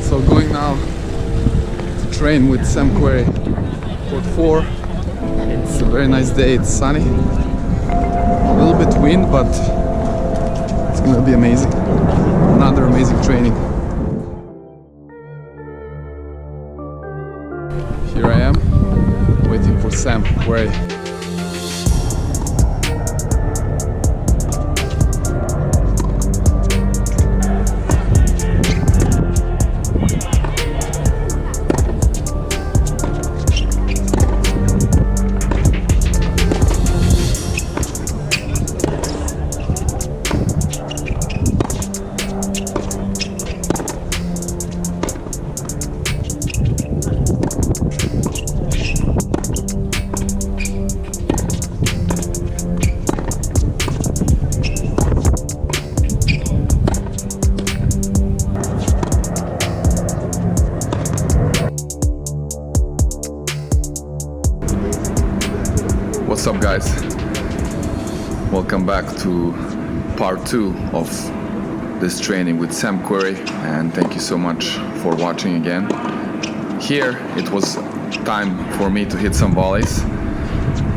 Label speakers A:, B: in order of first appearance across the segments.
A: So going now to train with Sam Querrey, court 4. It's a very nice day, it's sunny, a little bit wind, but it's gonna be amazing. Another amazing training. Here I am, waiting for Sam Querrey. What's up, guys? Welcome back to part 2 of this training with Sam Querrey, and thank you so much for watching again. Here it was time for me to hit some volleys,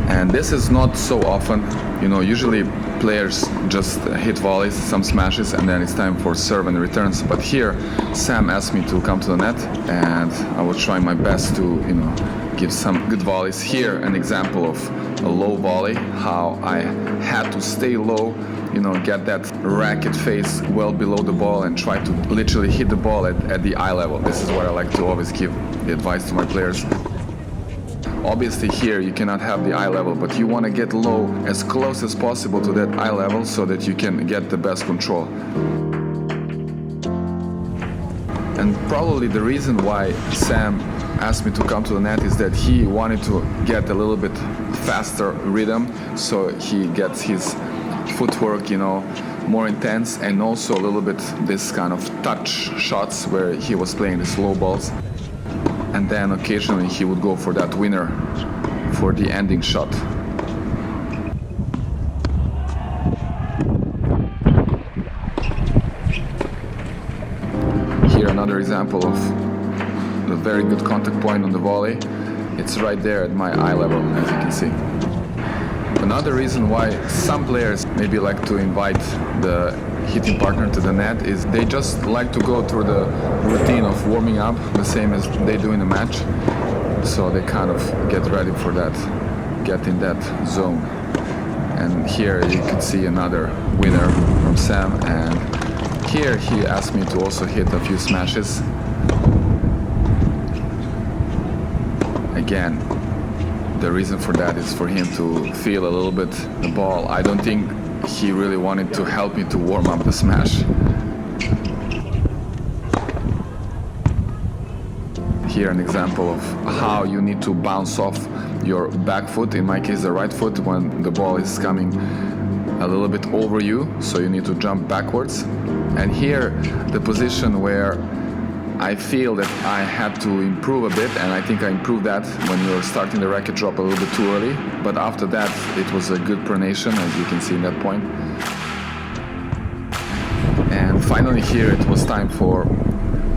A: and this is not so often. You know, usually players just hit volleys, some smashes, and then it's time for serve and returns. But here Sam asked me to come to the net, and I was trying my best to, you know, give some good volleys. Here an example of a low volley, how I had to stay low, you know, get that racket face well below the ball and try to literally hit the ball at the eye level. This is what I like to always give the advice to my players. Obviously here you cannot have the eye level, but you want to get low as close as possible to that eye level so that you can get the best control. And probably the reason why Sam asked me to come to the net is that he wanted to get a little bit faster rhythm, so he gets his footwork, you know, more intense, and also a little bit this kind of touch shots where he was playing the slow balls, and then occasionally he would go for that winner, for the ending shot. Here another example of a very good contact point on the volley. It's right there at my eye level, as you can see. Another reason why some players maybe like to invite the hitting partner to the net is they just like to go through the routine of warming up, the same as they do in a match. So they kind of get ready for that, get in that zone. And here you can see another winner from Sam, and here he asked me to also hit a few smashes. Again, the reason for that is for him to feel a little bit the ball. I don't think he really wanted to help me to warm up the smash. Here an example of how you need to bounce off your back foot, in my case the right foot, when the ball is coming a little bit over you, so you need to jump backwards. And here the position where I feel that I had to improve a bit, and I think I improved that when you're starting the racket drop a little bit too early. But after that, it was a good pronation, as you can see in that point. And finally here it was time for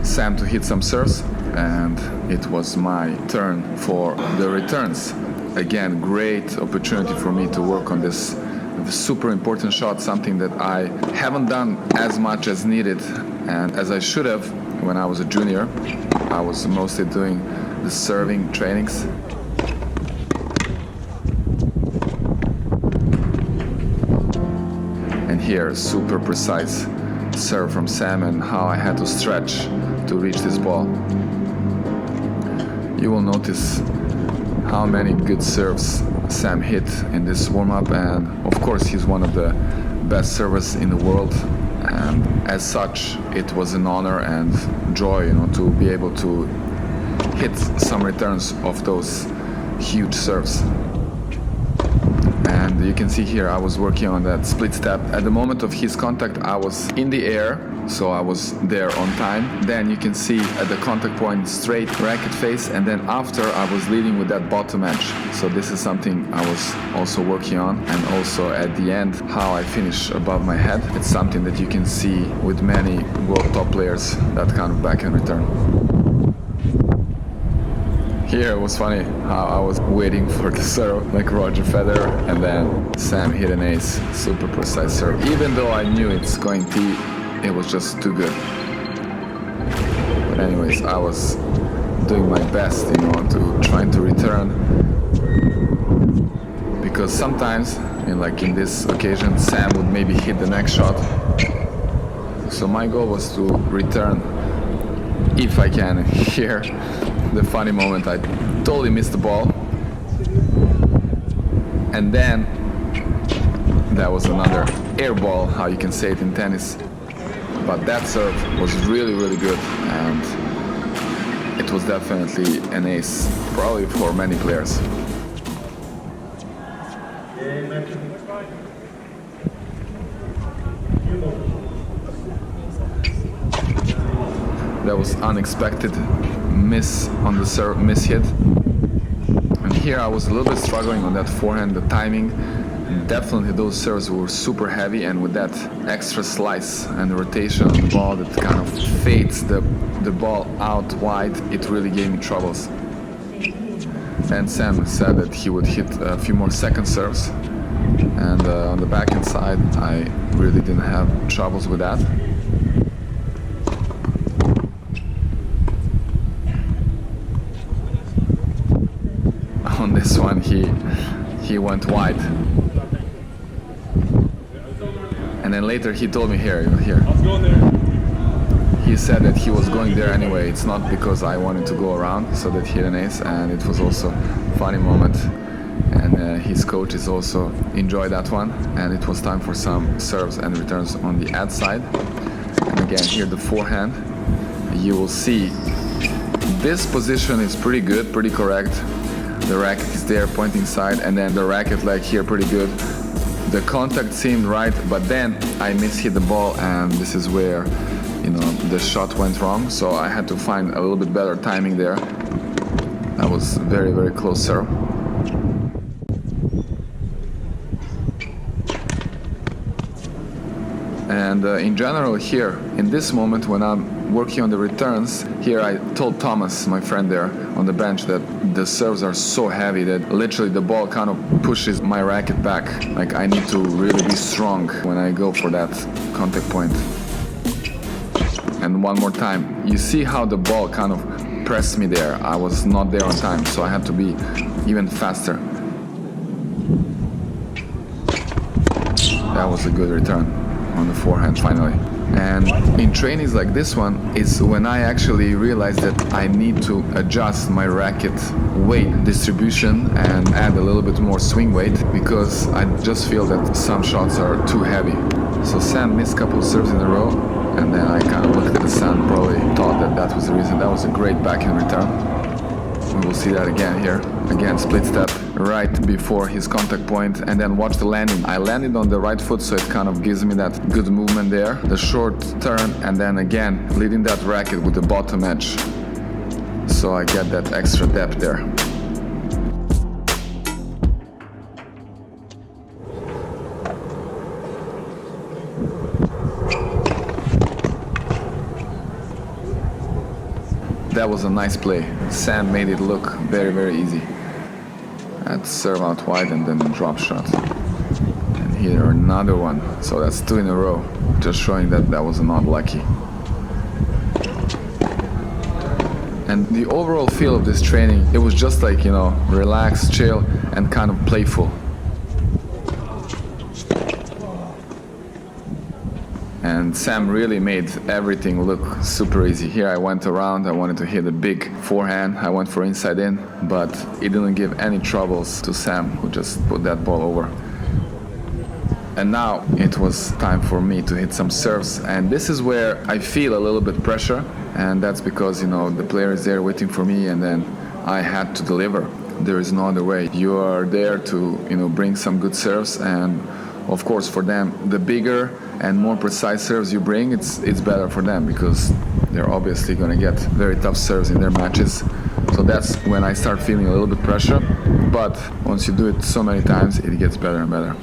A: Sam to hit some serves, and it was my turn for the returns. Again, great opportunity for me to work on this super important shot, something that I haven't done as much as needed and as I should have. When I was a junior, I was mostly doing the serving trainings. And here, super precise serve from Sam, and how I had to stretch to reach this ball. You will notice how many good serves Sam hit in this warm-up, and of course he's one of the best servers in the world. And as such, it was an honor and joy, you know, to be able to hit some returns of those huge serves. And you can see here I was working on that split step. At the moment of his contact, I was in the air, so I was there on time. Then you can see at the contact point straight racket face, and then after I was leading with that bottom edge. So this is something I was also working on, and also at the end how I finish above my head. It's something that you can see with many world top players, that kind of backhand return. Here it was funny how I was waiting for the serve like Roger Federer, and then Sam hit an ace, super precise serve. Even though I knew it's going T, it was just too good. But anyways, I was doing my best, to trying to return, because sometimes, in this occasion, Sam would maybe hit the next shot. So my goal was to return if I can. Here, the funny moment, I totally missed the ball, and then that was another air ball, how you can say it in tennis. But that serve was really, really good, and it was definitely an ace, probably for many players. That was unexpected miss on the serve, miss hit. And here I was a little bit struggling on that forehand, the timing. Definitely those serves were super heavy, and with that extra slice and rotation on the ball that kind of fades the ball out wide, it really gave me troubles. And Sam said that he would hit a few more second serves, and on the backhand side I really didn't have troubles with that. On this one he went wide, and then later he told me here he said that he was going there anyway. It's not because I wanted to go around, so that he hit an ace. And it was also a funny moment, and his coaches also enjoyed that one, and it was time for some serves and returns on the ad side. And again here the forehand, you will see this position is pretty good, pretty correct. The racket is there pointing side, and then the racket leg here pretty good. The contact seemed right, but then I mishit the ball, and this is where the shot went wrong. So I had to find a little bit better timing there. That was very, very close serve. And in general here, in this moment when I'm working on the returns, here I told Thomas, my friend there on the bench, that the serves are so heavy that literally the ball kind of pushes my racket back. Like I need to really be strong when I go for that contact point. And one more time, you see how the ball kind of pressed me there. I was not there on time, so I had to be even faster. That was a good return on the forehand finally. And in trainings like this one is when I actually realized that I need to adjust my racket weight distribution and add a little bit more swing weight, because I just feel that some shots are too heavy. So Sam missed a couple of serves in a row, and then I kind of looked at the sun, probably thought that that was the reason. That was a great backhand return. We will see that again here. Again, split step right before his contact point, and then watch the landing. I landed on the right foot, so it kind of gives me that good movement there. The short turn, and then again leading that racket with the bottom edge, so I get that extra depth there. That was a nice play. Sam made it look very, very easy. That serve out wide and then drop shot. And here another one. So that's 2 in a row. Just showing that that was not lucky. And the overall feel of this training, it was just like, relaxed, chill, and kind of playful. And Sam really made everything look super easy. Here I went around, I wanted to hit a big forehand, I went for inside in, but it didn't give any troubles to Sam, who just put that ball over. And now it was time for me to hit some serves, and this is where I feel a little bit pressure, and that's because, the player is there waiting for me, and then I had to deliver. there is no other way. You are there to, bring some good serves, and of course for them, the bigger and more precise serves you bring, it's better for them, because they're obviously going to get very tough serves in their matches. So that's when I start feeling a little bit pressure, but once you do it so many times, it gets better and better.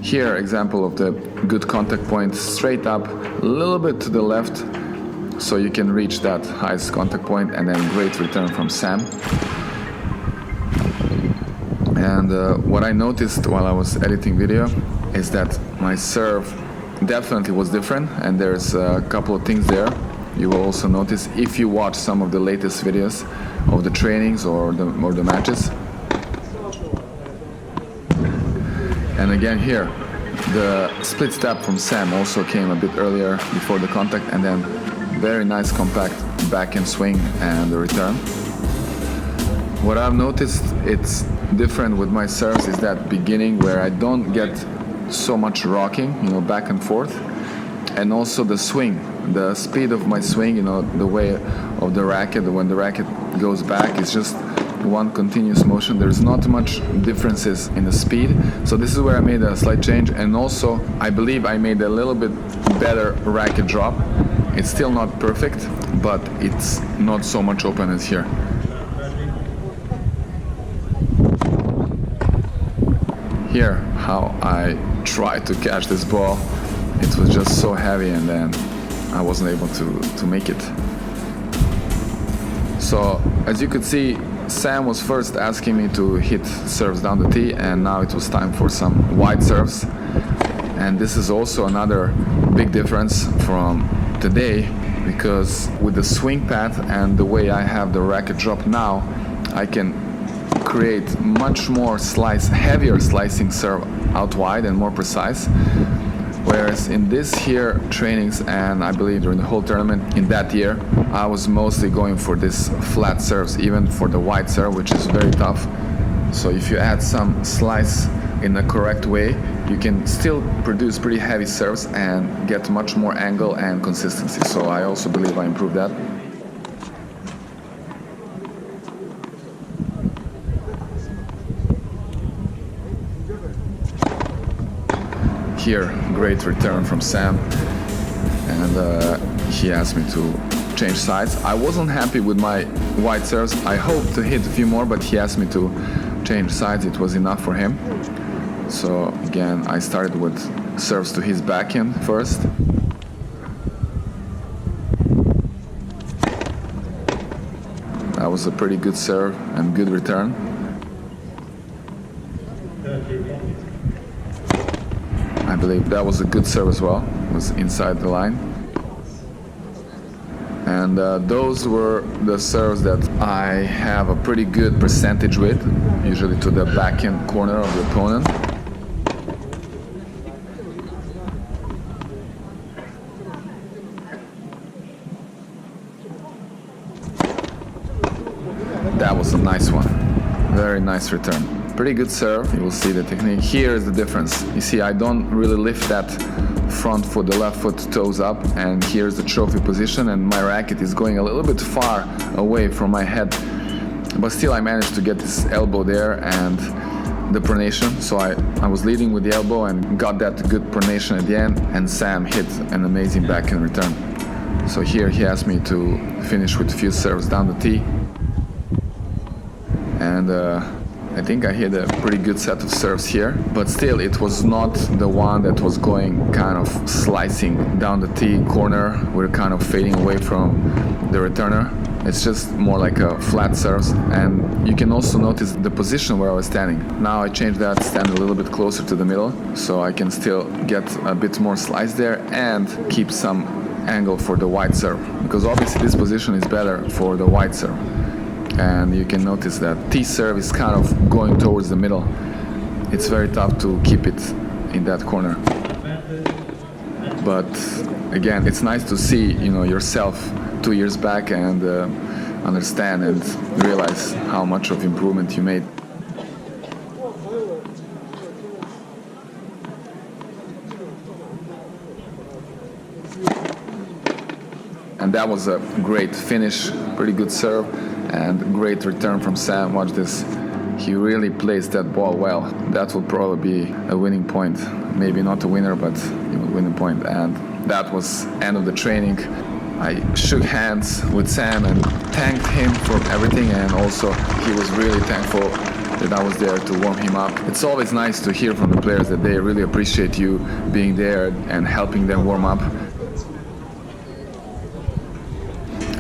A: Here, example of the good contact point, straight up, a little bit to the left, so you can reach that highest contact point, and then great return from Sam. And what I noticed while I was editing video is that my serve definitely was different, and there's a couple of things there you will also notice if you watch some of the latest videos of the trainings or the matches. And again here, the split step from Sam also came a bit earlier before the contact, and then very nice compact backhand swing and the return. What I've noticed it's different with my serves is that beginning where I don't get so much rocking, back and forth, and also the swing, the speed of my swing, the way of the racket, when the racket goes back, is just one continuous motion. There's not much differences in the speed, so this is where I made a slight change. And also I believe I made a little bit better racket drop. It's still not perfect, but it's not so much open as here. Here, how I tried to catch this ball, it was just so heavy, and then I wasn't able to make it. So as you could see, Sam was first asking me to hit serves down the tee, and now it was time for some wide serves. And this is also another big difference from today, because with the swing path and the way I have the racket drop now, I can create much more heavier slicing serve out wide and more precise. Whereas in this here trainings, and I believe during the whole tournament in that year, I was mostly going for this flat serves, even for the wide serve, which is very tough. So if you add some slice in the correct way, you can still produce pretty heavy serves and get much more angle and consistency. So I also believe I improved that. Here, great return from Sam, and he asked me to change sides. I wasn't happy with my wide serves. I hoped to hit a few more, but he asked me to change sides. It was enough for him. So again, I started with serves to his backhand first. That was a pretty good serve and good return. I believe that was a good serve as well. It was inside the line. And those were the serves that I have a pretty good percentage with, usually to the backhand corner of the opponent. That was a nice one. Very nice return. Pretty good serve. You will see the technique. Here is the difference. You see, I don't really lift that front foot, the left foot toes up, and here's the trophy position, and my racket is going a little bit far away from my head. But still I managed to get this elbow there and the pronation. So I was leading with the elbow and got that good pronation at the end, and Sam hit an amazing backhand return. So here he asked me to finish with a few serves down the tee. And I think I hit a pretty good set of serves here, but still it was not the one that was going kind of slicing down the tee corner. We're kind of fading away from the returner. It's just more like a flat serves, and you can also notice the position where I was standing. Now I changed that, stand a little bit closer to the middle, so I can still get a bit more slice there and keep some angle for the wide serve, because obviously this position is better for the wide serve. And you can notice that T serve is kind of going towards the middle. It's very tough to keep it in that corner. But again, it's nice to see, yourself 2 years back and understand and realize how much of improvement you made. And that was a great finish, pretty good serve, and great return from Sam. Watch this. He really plays that ball well. That will probably be a winning point. Maybe not a winner, but a winning point. And that was end of the training. I shook hands with Sam and thanked him for everything, and also he was really thankful that I was there to warm him up. It's always nice to hear from the players that they really appreciate you being there and helping them warm up.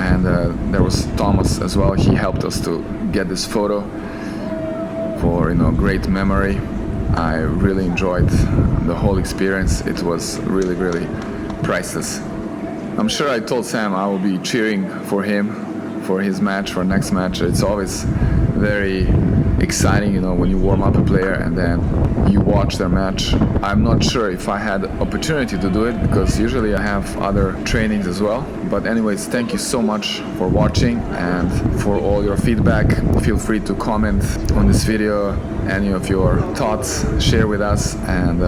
A: And there was Thomas as well. He helped us to get this photo for great memory. I really enjoyed the whole experience. It was really, really priceless. I'm sure I told Sam I will be cheering for him for his match, for next match. It's always very exciting, when you warm up a player and then you watch their match. I'm not sure if I had opportunity to do it because usually I have other trainings as well. But anyways, thank you so much for watching and for all your feedback. Feel free to comment on this video, any of your thoughts, share with us, and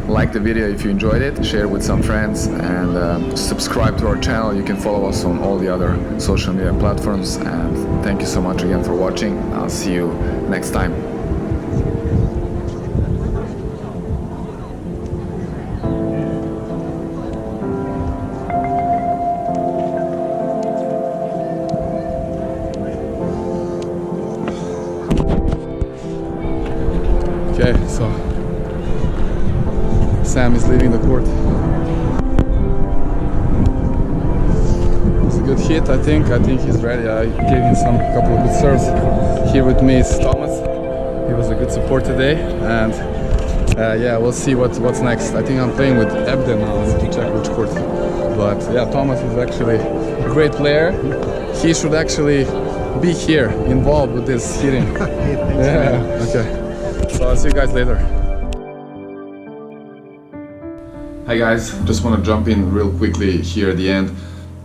A: like the video if you enjoyed it, share with some friends, and subscribe to our channel. You can follow us on all the other social media platforms, and thank you so much again for watching. I'll see you next time. Okay, so Sam is leaving the court. It's a good hit, I think. I think he's ready. I gave him some couple of good serves. Here with me is Thomas. He was a good support today, and yeah, we'll see what's next. I think I'm playing with Ebden now. I need to check which court. But yeah, Thomas is actually a great player. He should actually be here, involved with this hitting. Yeah, okay. So I'll see you guys later. Hi guys, just want to jump in real quickly here at the end.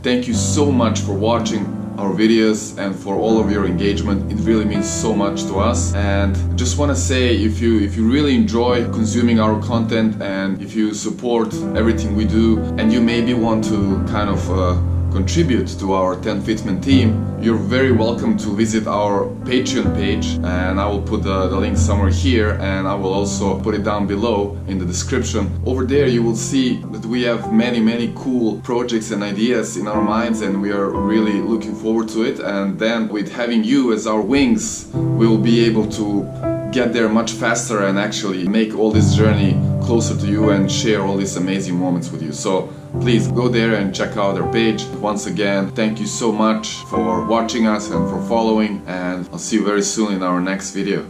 A: Thank you so much for watching our videos and for all of your engagement. It really means so much to us. And just want to say, if you really enjoy consuming our content and if you support everything we do and you maybe want to kind of contribute to our TENFITMEN team, you're very welcome to visit our Patreon page, and I will put the link somewhere here, and I will also put it down below in the description. Over there you will see that we have many cool projects and ideas in our minds, and we are really looking forward to it. And then with having you as our wings, we will be able to get there much faster and actually make all this journey closer to you and share all these amazing moments with you. So please go there and check out our page. Once again, thank you so much for watching us and for following, and I'll see you very soon in our next video.